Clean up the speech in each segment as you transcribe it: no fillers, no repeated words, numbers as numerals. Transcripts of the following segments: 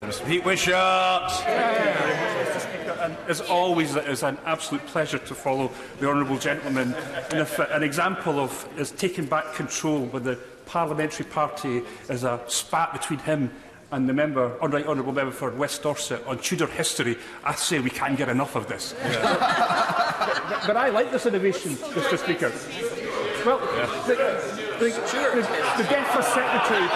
Mr. Wishart. And as always, it is an absolute pleasure to follow the honourable gentleman. And if an example of his taking back control with the parliamentary party is a spat between him and the member, honourable member for West Dorset on Tudor history, I say we can't get enough of this. Yeah. but I like this innovation, Mr. Speaker. Well, the DEFRA secretary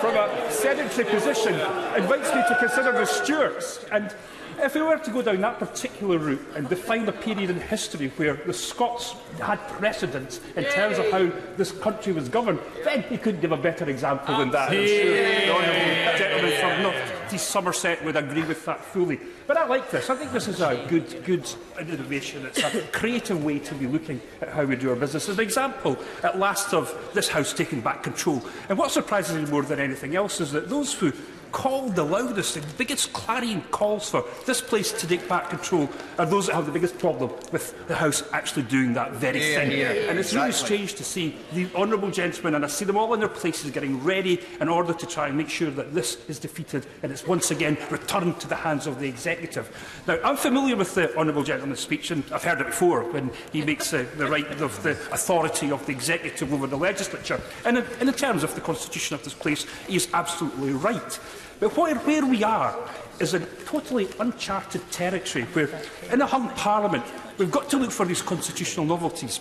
from a sedentary position invites me to consider the Stuarts. And if we were to go down that particular route and define a period in history where the Scots had precedence in terms of how this country was governed, then he couldn't give a better example than that. I'm sure the honourable gentleman from North East Somerset would agree with that fully. But I like this. I think this is a good innovation. It's a creative way to be looking at how we do our business. As an example, at last, of this House taking back control. And what surprises me more than anything else is that those who called the loudest and biggest clarion calls for this place to take back control are those that have the biggest problem with the House actually doing that very thing. And it's really strange to see the honourable gentlemen, and I see them all in their places getting ready in order to try and make sure that this is defeated and it's once again returned to the hands of the executive. Now, I'm familiar with the honourable gentleman's speech, and I've heard it before when he makes the right of the authority of the executive over the legislature. And in terms of the constitution of this place, he is absolutely right. But where we are is in totally uncharted territory, where in a hung parliament we've got to look for these constitutional novelties.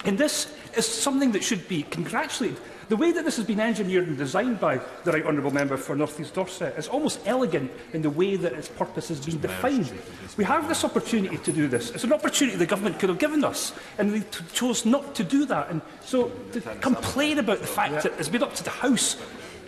And this is something that should be congratulated. The way that this has been engineered and designed by the right honourable member for North East Dorset is almost elegant in the way that its purpose has been defined. We have this opportunity to do this. It's an opportunity the government could have given us, and they chose not to do that. And so to complain about the fact that it's been up to the House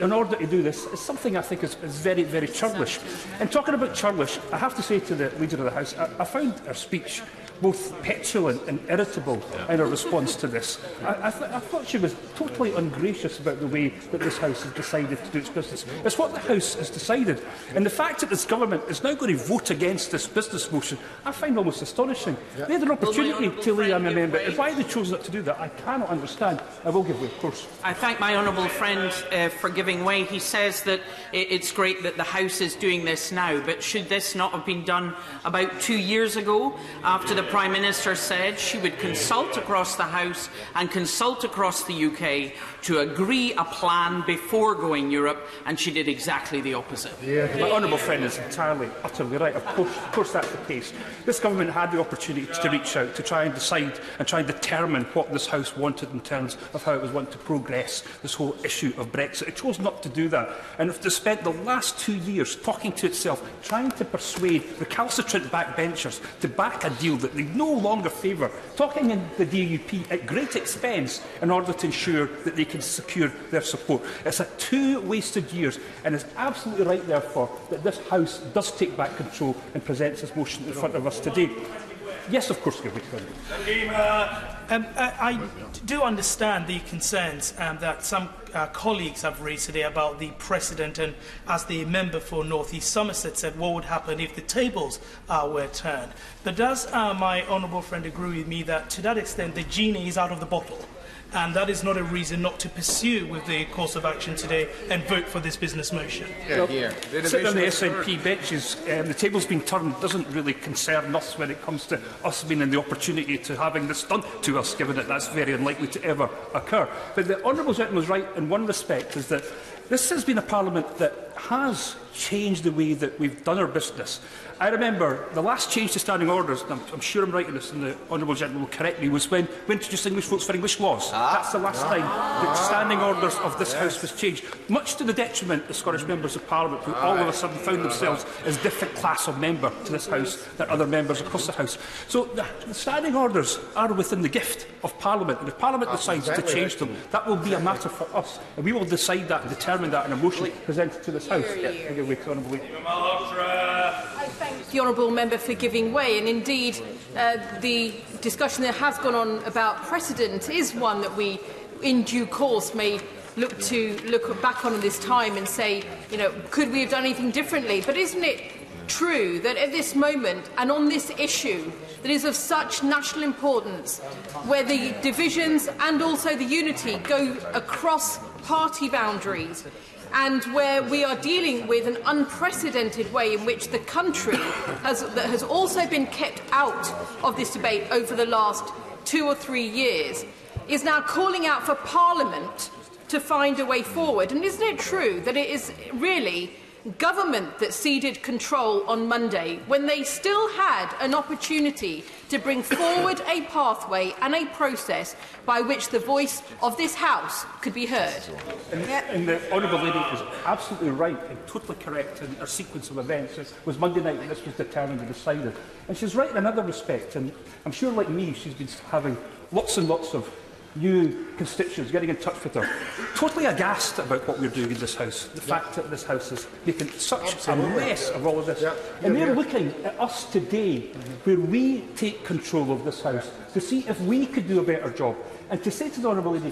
in order to do this is something I think is very, very churlish. And talking about churlish, I have to say to the Leader of the House, I found her speech both petulant and irritable in her response to this. I thought she was totally ungracious about the way that this House has decided to do its business. It's what the House has decided. And the fact that this government is now going to vote against this business motion, I find almost astonishing. They had an opportunity to lay on a member, and why they chose not to do that, I cannot understand. I will give way, of course. I thank my honourable friend for giving way. He says that it's great that the House is doing this now, but should this not have been done about 2 years ago, after the Prime Minister said she would consult across the House and consult across the UK to agree a plan before going Europe, and she did exactly the opposite. My honourable friend is entirely, utterly right. Of course that's the case. This government had the opportunity to reach out, to try and decide and try and determine what this House wanted in terms of how it was wanting to progress this whole issue of Brexit. It chose not to do that. And it spent the last 2 years talking to itself, trying to persuade recalcitrant backbenchers to back a deal that they no longer favour, talking in the DUP at great expense in order to ensure that they can secure their support. It's 2 wasted years, and it's absolutely right, therefore, that this House does take back control and presents this motion in front of us today. Yes, of course, I do understand the concerns that some colleagues have raised today about the precedent, and as the member for North East Somerset said, what would happen if the tables were turned. But does my honourable friend agree with me that to that extent the genie is out of the bottle? And that is not a reason not to pursue with the course of action today and vote for this business motion. Sitting on the SNP benches, the tables being turned doesn't really concern us when it comes to us being in the opportunity to having this done to us, given that that's very unlikely to ever occur. But the honourable gentleman was right in one respect, is that this has been a parliament that has changed the way that we've done our business. I remember the last change to standing orders, and I'm sure I'm right in this, and the honourable gentleman will correct me, was when we introduced English votes for English laws. That's the last time that standing orders of this House was changed, much to the detriment of Scottish members of Parliament, who all of a sudden found themselves as a different class of member to this House than other members across the House. So the standing orders are within the gift of Parliament, and if Parliament decides to change them, that will be a matter for us, and we will decide that and determine that in a motion presented to this House. I thank the honourable member for giving way, and indeed the discussion that has gone on about precedent is one that we in due course may look back on this time and say, you know, could we have done anything differently? But isn't it true that at this moment and on this issue that is of such national importance, where the divisions and also the unity go across party boundaries, and where we are dealing with an unprecedented way in which the country has also been kept out of this debate over the last 2 or 3 years, is now calling out for Parliament to find a way forward. And isn't it true that it is really government that ceded control on Monday when they still had an opportunity to bring forward a pathway and a process by which the voice of this House could be heard? And the Honourable Lady is absolutely right and totally correct in her sequence of events. It was Monday night when this was determined and decided. And she's right in another respect, and I'm sure, like me, she's been having lots and lots of new constituents getting in touch with her, totally aghast about what we're doing in this House, the fact that this House is making such a mess of all of this. And they're looking at us today, where we take control of this House, to see if we could do a better job, and to say to the Honourable Lady,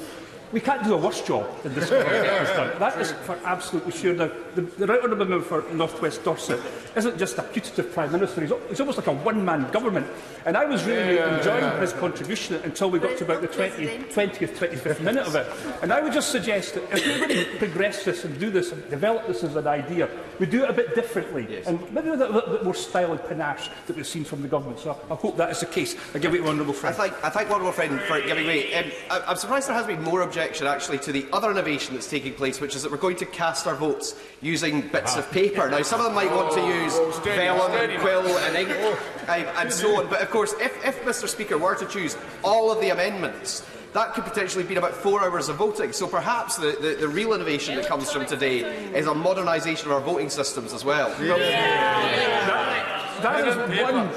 we can't do a worse job than this government has done. That is for absolutely sure. Now, the Right Honourable Member for North West Dorset isn't just a putative Prime Minister, he's almost like a one-man government. And I was really enjoying his contribution until we got to about the 20th, 25th minute of it. And I would just suggest that if we're going to progress this and do this and develop this as an idea, we do it a bit differently. Yes. And maybe with a little bit more style and panache that we've seen from the government. So I hope that is the case. I give it to Honourable Friend. I thank Honourable Friend for giving me. I'm surprised there has been more objection actually to the other innovation that's taking place, which is that we're going to cast our votes using bits of paper. Now, some of them might want to use vellum and quill and ink and so on, but of course, if Mr Speaker were to choose all of the amendments, that could potentially be about 4 hours of voting. So perhaps the real innovation that comes from today is a modernisation of our voting systems as well. That is one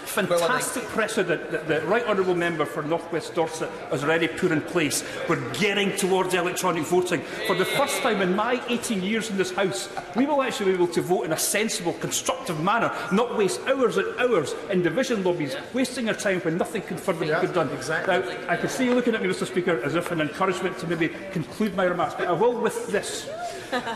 fantastic precedent that the Right Honourable Member for North West Dorset has already put in place. We're getting towards electronic voting. For the first time in my 18 years in this House, we will actually be able to vote in a sensible, constructive manner, not waste hours and hours in division lobbies, wasting our time when nothing can further be done. Exactly. Now, I can see you looking at me, Mr Speaker, as if an encouragement to maybe conclude my remarks, but I will with this.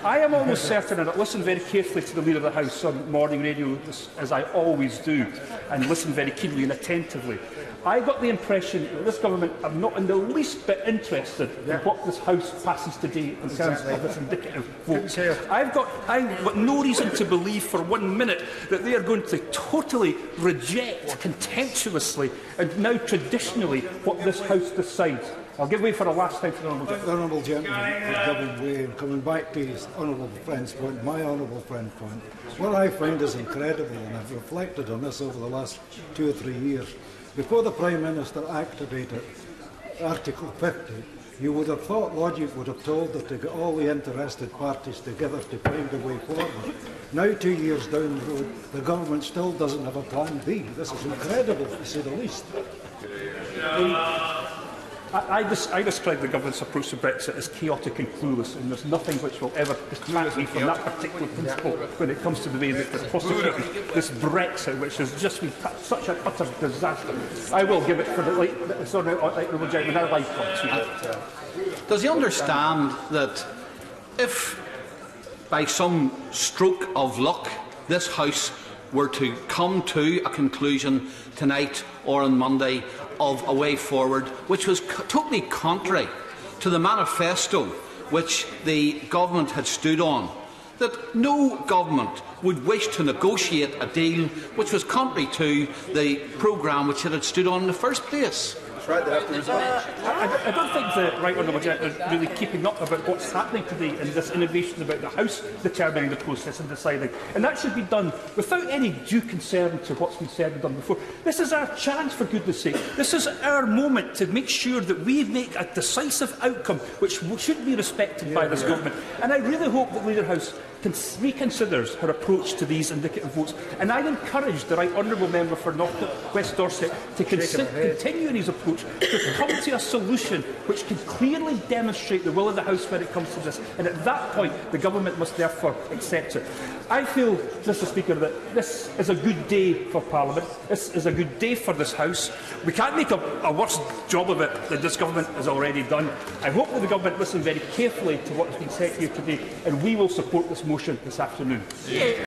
I am almost certain, and I listen very carefully to the Leader of the House on morning radio, as I always do, and listen very keenly and attentively. I got the impression that this government are not in the least bit interested in what this House passes today in terms of its indicative votes. I've got no reason to believe for 1 minute that they are going to totally reject contemptuously and now traditionally what this House decides. I'll give way for a last time to the Honourable Gentleman for giving way and coming back to his Honourable Friend's point, my Honourable Friend's point. What I find is incredible, and I've reflected on this over the last 2 or 3 years. Before the Prime Minister activated Article 50, you would have thought logic would have told her to get all the interested parties together to find a way forward. Now, 2 years down the road, the government still doesn't have a plan B. This is incredible, to say the least. I describe the government's approach to Brexit as chaotic and clueless, and there's nothing which will ever distract me from that particular principle when it comes to the way that they're prosecuting this Brexit, which has just been such an utter disaster. I will give it for the Honourable Gentleman our lifetime. Does he understand that if, by some stroke of luck, this House were to come to a conclusion tonight or on Monday of a way forward which was totally contrary to the manifesto which the government had stood on, that no government would wish to negotiate a deal which was contrary to the programme which it had stood on in the first place? I don't think the Right Honourable Gentleman is really keeping up about what's happening today in this innovation about the House determining the process and deciding. And that should be done without any due concern to what's been said and done before. This is our chance, for goodness sake. This is our moment to make sure that we make a decisive outcome which should be respected by this government. And I really hope that Leader House reconsiders her approach to these indicative votes. And I encourage the Right Honourable Member for North West Dorset to continue in his approach to come to a solution which can clearly demonstrate the will of the House when it comes to this. And at that point, the government must therefore accept it. I feel, Mr Speaker, that this is a good day for Parliament. This is a good day for this House. We can't make a worse job of it than this government has already done. I hope that the government listen very carefully to what has been said here today, and we will support this motion this afternoon.